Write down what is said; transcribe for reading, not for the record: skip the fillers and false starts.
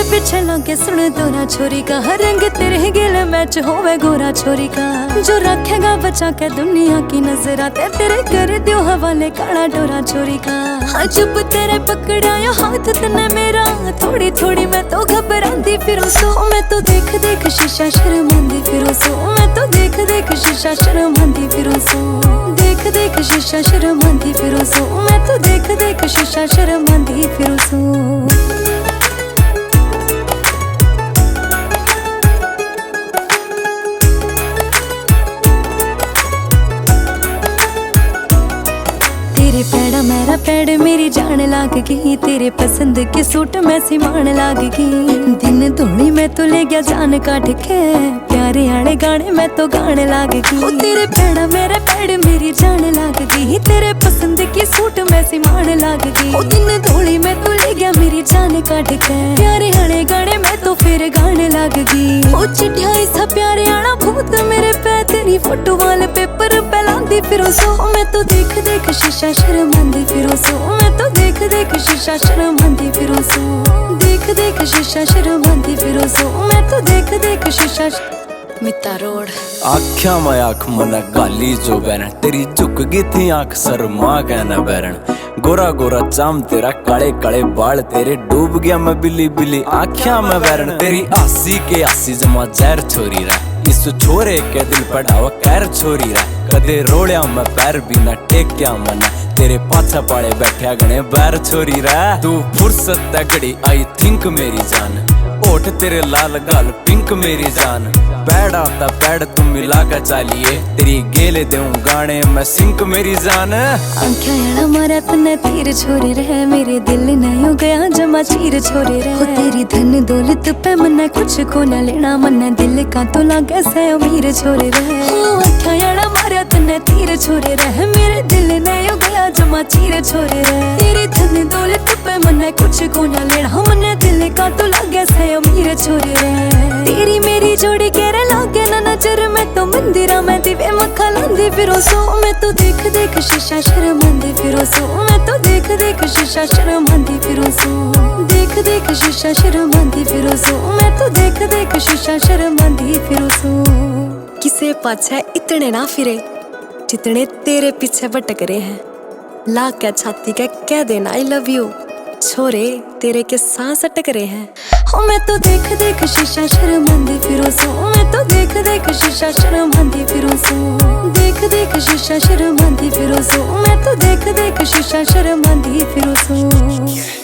पीछे लागे सुन दोरा छोरी का, हर रंग तेरे गिल मैच होवे गोरा छोरी का। जो रखेगा बचा के दुनिया की नजराते, तेरे कर दियो हवाले काला डोरा छोरी का। हाँ चुप तेरे पकड़ाया हाथ तने मेरा, थोड़ी थोड़ी मैं तो घबरांदी फिरूं सो। मैं तो देख देख शीशा शर्मांदी फिरूं सो। मैं तो देख देख शीशा शर्मांदी फिरूं सो। देख देख शीशा शर्मांदी फिरूं सो। मैं तो देख देख शीशा शर्मांदी फिरूं सो। तेरे पैड़ा मेरा पैड़ मेरी जान लाग गई, तेरे पसंद के सूट में सिमान लाग गई। दिन धोनी मैं तो ले गया जान काट के, प्यारे आले गाने मैं तो गाने लाग गई। तेरे पैड़ा मेरे पैड़ मेरी जान लाग गई, तेरे पसंद के सूट में सिमान लाग गई। दिन धोनी मैं तो ले गया मेरी जान काट के, प्यारे आले गाने मैं तो फिर गाने लाग गई। ओ चिट्ठिया सा प्यारे आना भूत मेरे पे, तेरी फोटो वाले पेपर पहलांदी फिरो सो। मैं तो देख देख शीशा शर्मांदी फिरो सो। मैं तो देख देख शीशा शर्मांदी फिरो सो। देख देख शीशा शर्मांदी फिरो सो। मैं तो देख देख शीशा मिता रोड। आख्या मैं आँख मना गाली जो बैरन, तेरी झुक गई थी आँख शर्मा कहना बैरन। गोरा गोरा चाम तेरा, काले काले बाल तेरे, डूब गया मैं बिल्ली बिल्ली आख्या मैं बैरन। तेरी आसी के आसी जमा जहर छोरी रहा, इस छोरे के दिल पढ़ावा कैर छोरी रहा। कदे रोड़िया मैं पैर भी न टेक्या मना, तेरे पाछा पाड़े बैठा गणे बैर छोरी रहा। तू फुर्सत तगड़ी आई थिंक मेरी जान, ओठ तेरे लाल गाल पिंक मेरी जान। पैड़ आता पैड़ तुम मिला कर चालिए, तेरी गेले देऊं गाने मैं सिंक मेरी जान। आंखें यारा मारा तन्ने तीर छोरे रहे, मेरे दिल ने हो गया जमा चीर छोरे रहे। तेरी धन दौलत पे मन्ने कुछ को न लेना, मन्ने दिल का तो लागे से अमीर छोरे रहे। आंखें यारा मारा तन्ने तीर छोरे रहे, मेरे दिल ने हो गया जमा चीर छोरे रहे। तेरी धन दौलत पे मन्ने कुछ को न लेना, मन्ने दिल का तो लागे से अमीर छोरे रहे। तेरी मेरी जोड़ी के लागे ना नजर, मैं तो मंदिरा में दिवे मक्खा लांदी फिरो सो। मैं तो देख देख शीशा शर्मांदी फिरो सो। मैं तो देख देख शीशा शर्मांदी फिरो सो। देख देख शीशा शर्मांदी फिरो सो। मैं तो देख देख शीशा शर्मांदी फिरो सो। किसे पाछे इतने ना फिरे जितने तेरे पीछे भटक रहे हैं, ला के छाती के कह देना आई लव यू, छोरे तेरे के सांस अटक रहे हैं। हो मैं तो देख देख शीशा शर्मांदी फिरो सो। मैं तो देख देख शीशा शर्मांदी फिरो सो। देख देख शीशा शर्मांदी फिरो सो। मैं तो देख देख शीशा शर्मांदी फिरो सो।